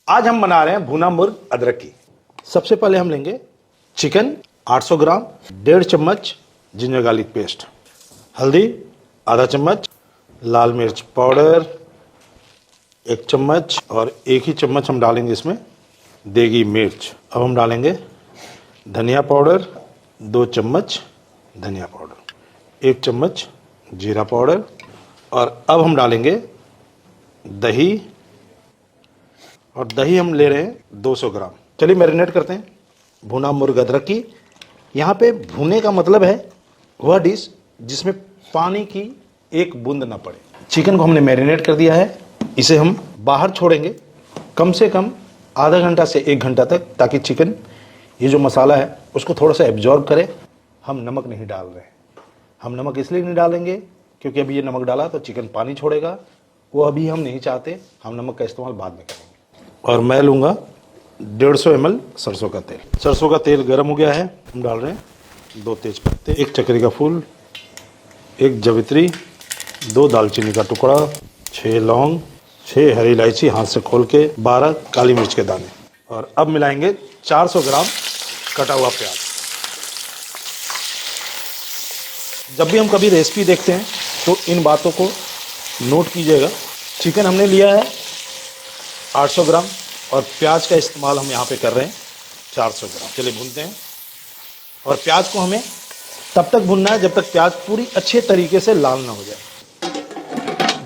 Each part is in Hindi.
आज हम बना रहे हैं भुना मुर्ग अदरक की। सबसे पहले हम लेंगे चिकन 800 ग्राम, 1.5 चम्मच जिंजर गार्लिक पेस्ट, हल्दी आधा चम्मच, लाल मिर्च पाउडर 1 चम्मच और 1 ही चम्मच हम डालेंगे इसमें देगी मिर्च। अब हम डालेंगे धनिया पाउडर 2 चम्मच धनिया पाउडर, 1 चम्मच जीरा पाउडर और अब हम डालेंगे दही, और दही हम ले रहे हैं 200 ग्राम। चलिए मैरिनेट करते हैं भुना मुर्ग अदरक की। यहाँ पे भुने का मतलब है वह डिश जिसमें पानी की एक बूंद ना पड़े। चिकन को हमने मैरिनेट कर दिया है, इसे हम बाहर छोड़ेंगे कम से कम आधा घंटा से 1 घंटा तक, ताकि चिकन ये जो मसाला है उसको थोड़ा सा एब्जॉर्ब करे। हम नमक नहीं डाल रहे हैं। हम नमक इसलिए नहीं डालेंगे क्योंकि अभी ये नमक डाला तो चिकन पानी छोड़ेगा, वो अभी हम नहीं चाहते। हम नमक का इस्तेमाल बाद में करेंगे। और मैं लूँगा 150 ml सरसों का तेल। सरसों का तेल गर्म हो गया है, हम डाल रहे हैं 2 तेज पत्ते, 1 चक्री का फूल, 1 जवित्री, 2 दालचीनी का टुकड़ा, 6 लौंग, 6 हरी इलायची हाथ से खोल के, 12 काली मिर्च के दाने। और अब मिलाएंगे 400 ग्राम कटा हुआ प्याज। जब भी हम कभी रेसिपी देखते हैं तो इन बातों को नोट कीजिएगा। चिकन हमने लिया है 800 ग्राम और प्याज का इस्तेमाल हम यहाँ पे कर रहे हैं 400 ग्राम। चलिए भूनते हैं। और प्याज को हमें तब तक भूनना है जब तक प्याज पूरी अच्छे तरीके से लाल ना हो जाए।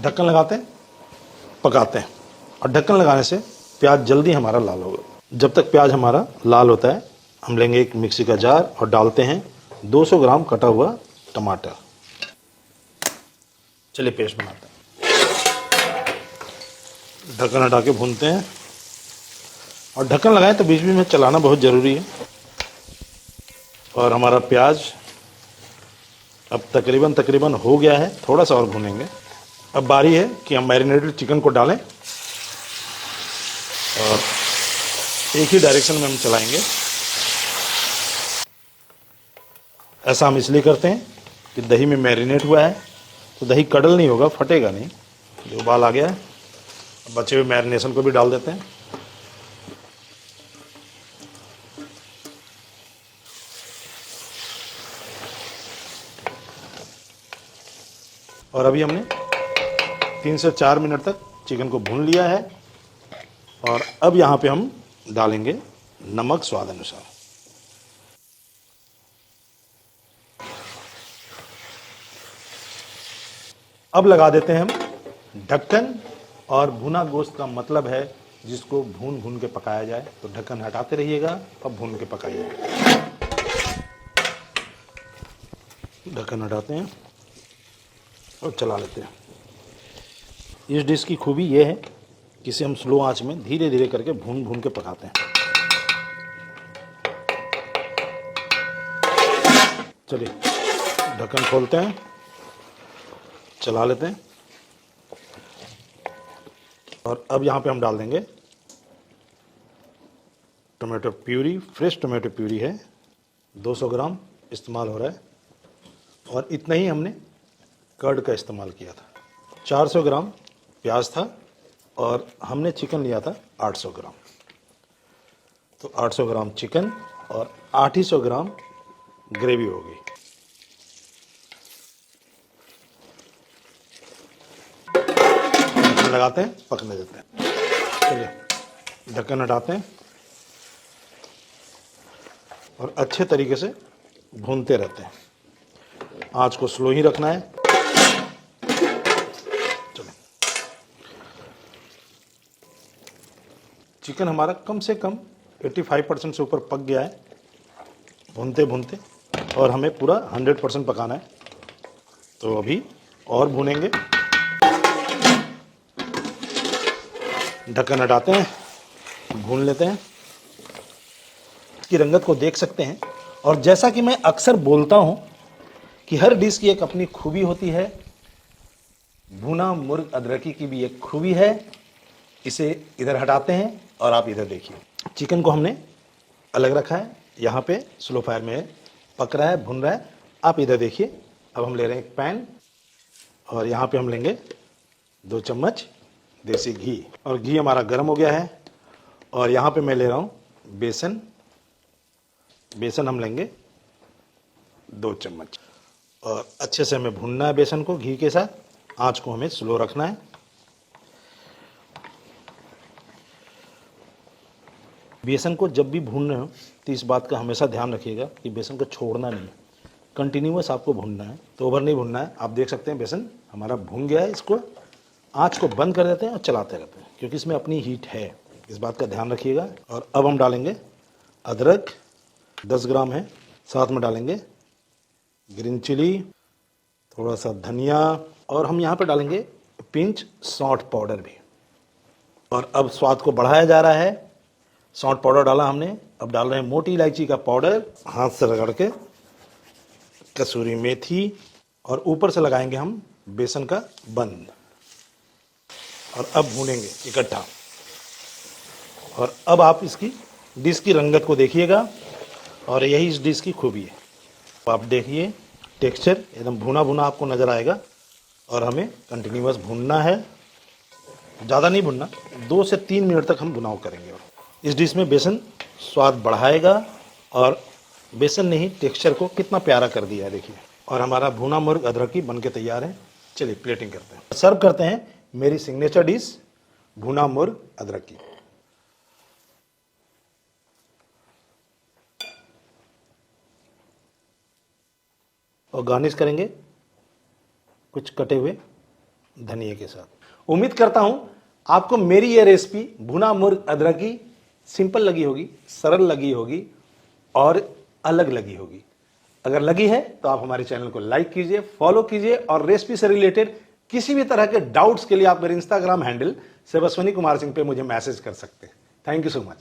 ढक्कन लगाते हैं, पकाते हैं, और ढक्कन लगाने से प्याज जल्दी हमारा लाल होगा। जब तक प्याज हमारा लाल होता है हम लेंगे एक मिक्सी का जार और डालते हैं 200 ग्राम कटा हुआ टमाटर। चलिए पेस्ट बनाते हैं। ढक्कन हटा के भूनते हैं, और ढक्कन लगाएं तो बीच बीच में चलाना बहुत ज़रूरी है। और हमारा प्याज अब तकरीबन हो गया है, थोड़ा सा और भूनेंगे। अब बारी है कि हम मैरिनेटेड चिकन को डालें और एक ही डायरेक्शन में हम चलाएंगे। ऐसा हम इसलिए करते हैं कि दही में मैरिनेट हुआ है तो दही कड़ल नहीं होगा, फटेगा नहीं। जो उबाल आ गया है, बचे हुए मैरिनेशन को भी डाल देते हैं। और अभी हमने 3 से 4 मिनट तक चिकन को भून लिया है। और अब यहाँ पे हम डालेंगे नमक स्वाद अनुसार। अब लगा देते हैं हम ढक्कन। और भुना गोश्त का मतलब है जिसको भून भून के पकाया जाए, तो ढक्कन हटाते रहिएगा और भून के पकाइएगा। ढक्कन हटाते हैं और चला लेते हैं। इस डिश की खूबी ये है कि इसे हम स्लो आंच में धीरे धीरे करके भून भून के पकाते हैं। चलिए ढक्कन खोलते हैं, चला लेते हैं। और अब यहाँ पे हम डाल देंगे tomato puree. Fresh tomato puree है, 200 ग्राम इस्तेमाल हो रहा है। और इतना ही हमने कर्ड का इस्तेमाल किया था। 400 ग्राम प्याज था और हमने चिकन लिया था 800 ग्राम। तो 800 ग्राम चिकन और 800 ग्राम ग्रेवी हो गई। लगाते हैं, पकने देते हैं। चलिए ढक्कन हटाते हैं और अच्छे तरीके से भूनते रहते हैं। आंच को स्लो ही रखना है। चलो चिकन हमारा कम से कम 85% से ऊपर पक गया है भूनते भूनते, और हमें पूरा 100% पकाना है। तो अभी और भूनेंगे। ढक्कन हटाते हैं, भून लेते हैं। इसकी रंगत को देख सकते हैं। और जैसा कि मैं अक्सर बोलता हूं कि हर डिश की एक अपनी खूबी होती है, भुना मुर्ग अदरकी की भी एक खूबी है। इसे इधर हटाते हैं और आप इधर देखिए। चिकन को हमने अलग रखा है, यहाँ पे स्लो फायर में पक रहा है, भुन रहा है। आप इधर देखिए। अब हम ले रहे हैं एक पैन और यहाँ पे हम लेंगे 2 चम्मच देसी घी। और घी हमारा गर्म हो गया है और यहाँ पे मैं ले रहा हूँ बेसन। बेसन हम लेंगे 2 चम्मच और अच्छे से हमें भूनना है बेसन को घी के साथ। आंच को हमें स्लो रखना है। बेसन को जब भी भून रहे हो तो इस बात का हमेशा ध्यान रखिएगा कि बेसन को छोड़ना नहीं है, कंटिन्यूअस आपको भूनना है, तो ओवर नहीं भूनना है। आप देख सकते हैं बेसन हमारा भून गया है। इसको आंच को बंद कर देते हैं और चलाते रहते हैं क्योंकि इसमें अपनी हीट है, इस बात का ध्यान रखिएगा। और अब हम डालेंगे अदरक 10 ग्राम है, साथ में डालेंगे ग्रीन चिली, थोड़ा सा धनिया और हम यहाँ पे डालेंगे पिंच सौंठ पाउडर भी। और अब स्वाद को बढ़ाया जा रहा है। सौंठ पाउडर डाला हमने, अब डाल रहे हैं मोटी इलायची का पाउडर, हाथ से रगड़ के, कसूरी मेथी और ऊपर से लगाएंगे हम बेसन का बंद। और अब भूनेंगे इकट्ठा। और अब आप इसकी डिश की रंगत को देखिएगा और यही इस डिश की खूबी है। आप देखिए टेक्सचर एकदम भुना भुना आपको नज़र आएगा और हमें कंटिन्यूअस भूनना है, ज़्यादा नहीं भुनना, 2 से 3 मिनट तक हम भुनाव करेंगे। इस डिश में बेसन स्वाद बढ़ाएगा और बेसन ने ही टेक्सचर को कितना प्यारा कर दिया है देखिए। और हमारा भुना मुर्ग अदरकी बन के तैयार है। चलिए प्लेटिंग करते हैं, सर्व करते हैं मेरी सिग्नेचर डिश भुना मुर्ग अदरकी। और गार्निश करेंगे कुछ कटे हुए धनिया के साथ। उम्मीद करता हूं आपको मेरी यह रेसिपी भुना मुर्ग अदरकी सिंपल लगी होगी, सरल लगी होगी और अलग लगी होगी। अगर लगी है तो आप हमारे चैनल को लाइक कीजिए, फॉलो कीजिए और रेसिपी से रिलेटेड किसी भी तरह के डाउट्स के लिए आप मेरे इंस्टाग्राम हैंडल सेबस्वनी कुमार सिंह पे मुझे मैसेज कर सकते हैं। Thank you so much.